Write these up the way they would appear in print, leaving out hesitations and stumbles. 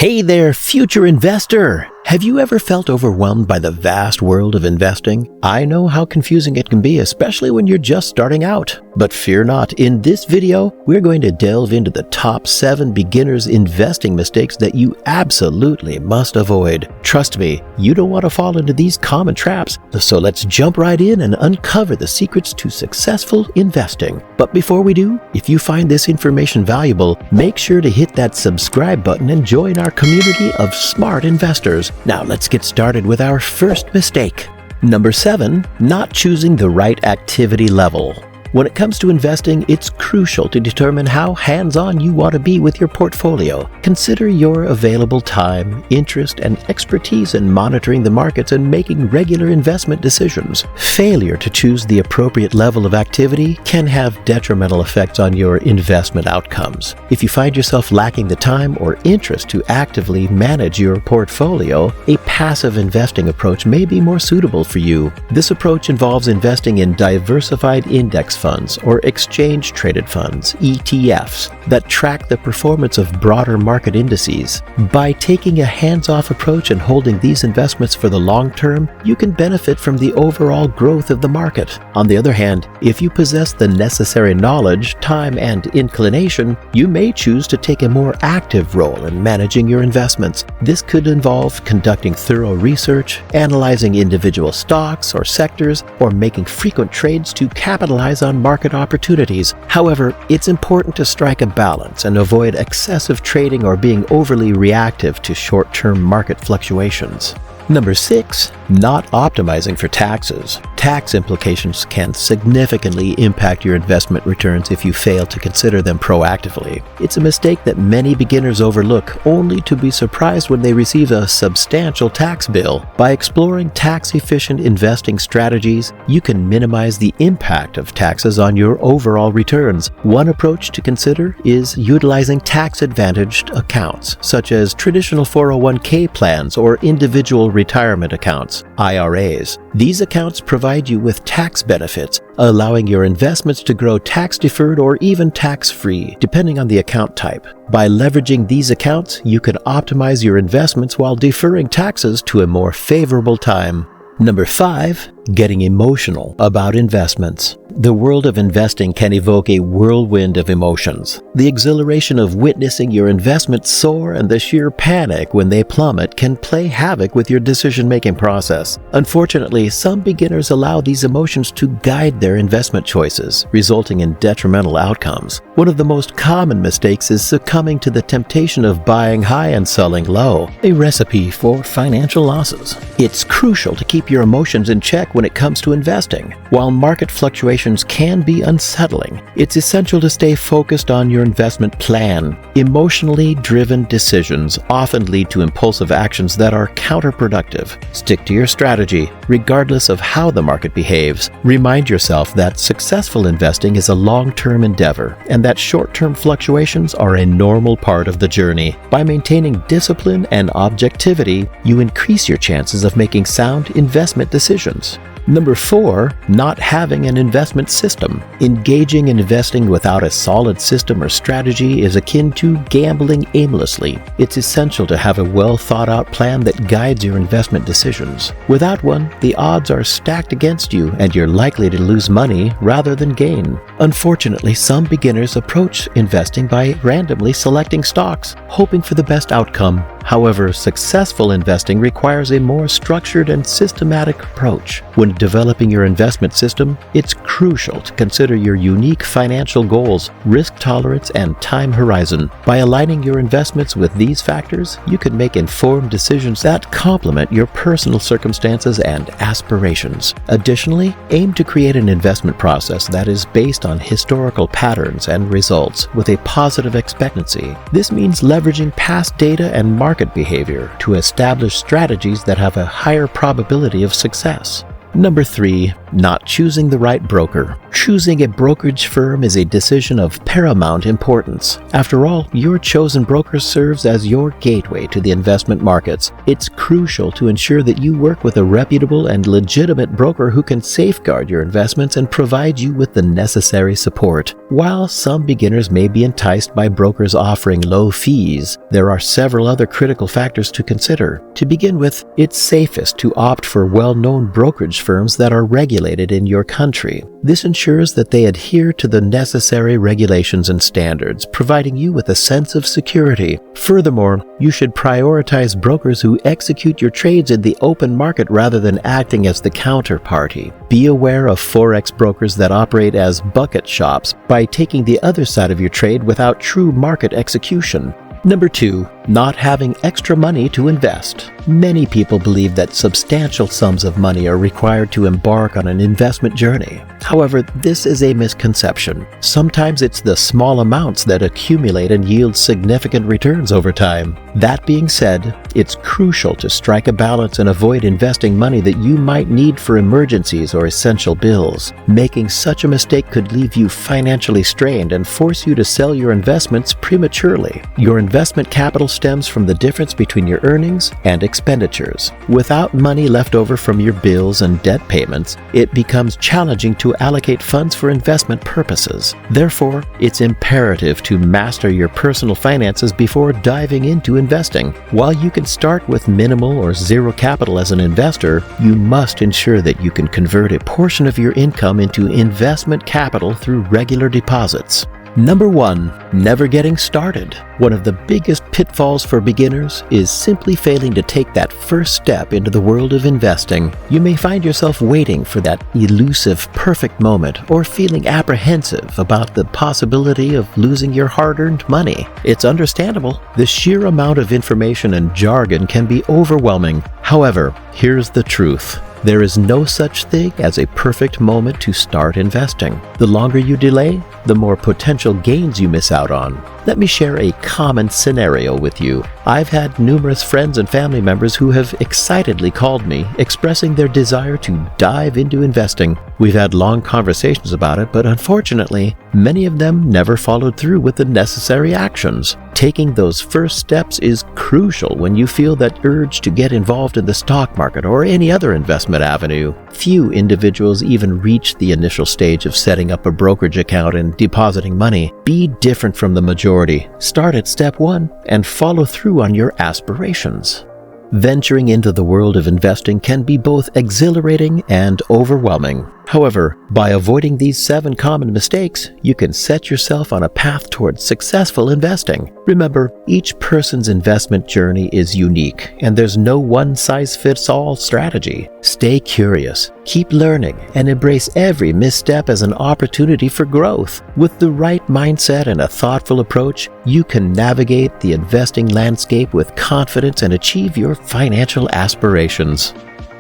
Hey there, future investor! Have you ever felt overwhelmed by the vast world of investing? I know how confusing it can be, especially when you're just starting out. But fear not, in this video, we're going to delve into the top 7 beginners investing mistakes that you absolutely must avoid. Trust me, you don't want to fall into these common traps, so let's jump right in and uncover the secrets to successful investing. But before we do, if you find this information valuable, make sure to hit that subscribe button and join our community of smart investors. Now let's get started with our first mistake. Number 7, not choosing the right activity level. When it comes to investing, it's crucial to determine how hands-on you want to be with your portfolio. Consider your available time, interest, and expertise in monitoring the markets and making regular investment decisions. Failure to choose the appropriate level of activity can have detrimental effects on your investment outcomes. If you find yourself lacking the time or interest to actively manage your portfolio, a passive investing approach may be more suitable for you. This approach involves investing in diversified index funds or exchange-traded funds, ETFs, that track the performance of broader market indices. By taking a hands-off approach and holding these investments for the long term, you can benefit from the overall growth of the market. On the other hand, if you possess the necessary knowledge, time, and inclination, you may choose to take a more active role in managing your investments. This could involve conducting thorough research, analyzing individual stocks or sectors, or making frequent trades to capitalize on market opportunities. However, it's important to strike a balance and avoid excessive trading or being overly reactive to short-term market fluctuations. Number 6, not optimizing for taxes. Tax implications can significantly impact your investment returns if you fail to consider them proactively. It's a mistake that many beginners overlook, only to be surprised when they receive a substantial tax bill. By exploring tax-efficient investing strategies, you can minimize the impact of taxes on your overall returns. One approach to consider is utilizing tax-advantaged accounts, such as traditional 401k plans or individual retirement accounts, IRAs. These accounts provide you with tax benefits, allowing your investments to grow tax-deferred or even tax-free, depending on the account type. By leveraging these accounts, you can optimize your investments while deferring taxes to a more favorable time. Number 5, getting emotional about investments. The world of investing can evoke a whirlwind of emotions. The exhilaration of witnessing your investments soar and the sheer panic when they plummet can play havoc with your decision-making process. Unfortunately, some beginners allow these emotions to guide their investment choices, resulting in detrimental outcomes. One of the most common mistakes is succumbing to the temptation of buying high and selling low, a recipe for financial losses. It's crucial to keep your emotions in check when it comes to investing. While market fluctuations can be unsettling, it's essential to stay focused on your investment plan. Emotionally driven decisions often lead to impulsive actions that are counterproductive. Stick to your strategy, regardless of how the market behaves. Remind yourself that successful investing is a long-term endeavor, and that short-term fluctuations are a normal part of the journey. By maintaining discipline and objectivity, you increase your chances of making sound investment decisions. Number 4, not having an investment system. Engaging in investing without a solid system or strategy is akin to gambling aimlessly. It's essential to have a well-thought-out plan that guides your investment decisions. Without one, the odds are stacked against you and you're likely to lose money rather than gain. Unfortunately, some beginners approach investing by randomly selecting stocks, hoping for the best outcome. However, successful investing requires a more structured and systematic approach. When developing your investment system, it's crucial to consider your unique financial goals, risk tolerance, and time horizon. By aligning your investments with these factors, you can make informed decisions that complement your personal circumstances and aspirations. Additionally, aim to create an investment process that is based on historical patterns and results with a positive expectancy. This means leveraging past data and market behavior to establish strategies that have a higher probability of success. Number 3. Not choosing the right broker. Choosing a brokerage firm is a decision of paramount importance. After all, your chosen broker serves as your gateway to the investment markets. It's crucial to ensure that you work with a reputable and legitimate broker who can safeguard your investments and provide you with the necessary support. While some beginners may be enticed by brokers offering low fees, there are several other critical factors to consider. To begin with, it's safest to opt for well-known brokerage firms that are regulated in your country. This ensures that they adhere to the necessary regulations and standards, providing you with a sense of security. Furthermore, you should prioritize brokers who execute your trades in the open market rather than acting as the counterparty. Be aware of forex brokers that operate as bucket shops by taking the other side of your trade without true market execution. Number 2. Not having extra money to invest. Many people believe that substantial sums of money are required to embark on an investment journey. However, this is a misconception. Sometimes it's the small amounts that accumulate and yield significant returns over time. That being said, it's crucial to strike a balance and avoid investing money that you might need for emergencies or essential bills. Making such a mistake could leave you financially strained and force you to sell your investments prematurely. Your investment capital stems from the difference between your earnings and expenditures. Without money left over from your bills and debt payments, it becomes challenging to allocate funds for investment purposes. Therefore, it's imperative to master your personal finances before diving into investing. While you can start with minimal or zero capital as an investor, you must ensure that you can convert a portion of your income into investment capital through regular deposits. Number 1. Never getting started. One of the biggest pitfalls for beginners is simply failing to take that first step into the world of investing. You may find yourself waiting for that elusive perfect moment or feeling apprehensive about the possibility of losing your hard-earned money. It's understandable. The sheer amount of information and jargon can be overwhelming. However, here's the truth. There is no such thing as a perfect moment to start investing. The longer you delay, the more potential gains you miss out on. Let me share a common scenario with you. I've had numerous friends and family members who have excitedly called me, expressing their desire to dive into investing. We've had long conversations about it, but unfortunately, many of them never followed through with the necessary actions. Taking those first steps is crucial when you feel that urge to get involved in the stock market or any other investment avenue. Few individuals even reach the initial stage of setting up a brokerage account and depositing money. Be different from the majority. Start at step 1 and follow through on your aspirations. Venturing into the world of investing can be both exhilarating and overwhelming. However, by avoiding these 7 common mistakes, you can set yourself on a path towards successful investing. Remember, each person's investment journey is unique, and there's no one-size-fits-all strategy. Stay curious, keep learning, and embrace every misstep as an opportunity for growth. With the right mindset and a thoughtful approach, you can navigate the investing landscape with confidence and achieve your financial aspirations.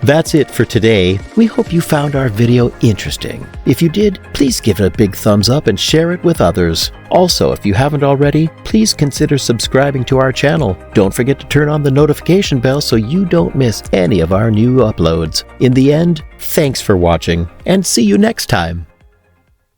That's it for today. We hope you found our video interesting. If you did, please give it a big thumbs up and share it with others. Also, if you haven't already, please consider subscribing to our channel. Don't forget to turn on the notification bell so you don't miss any of our new uploads. In the end, thanks for watching, and see you next time.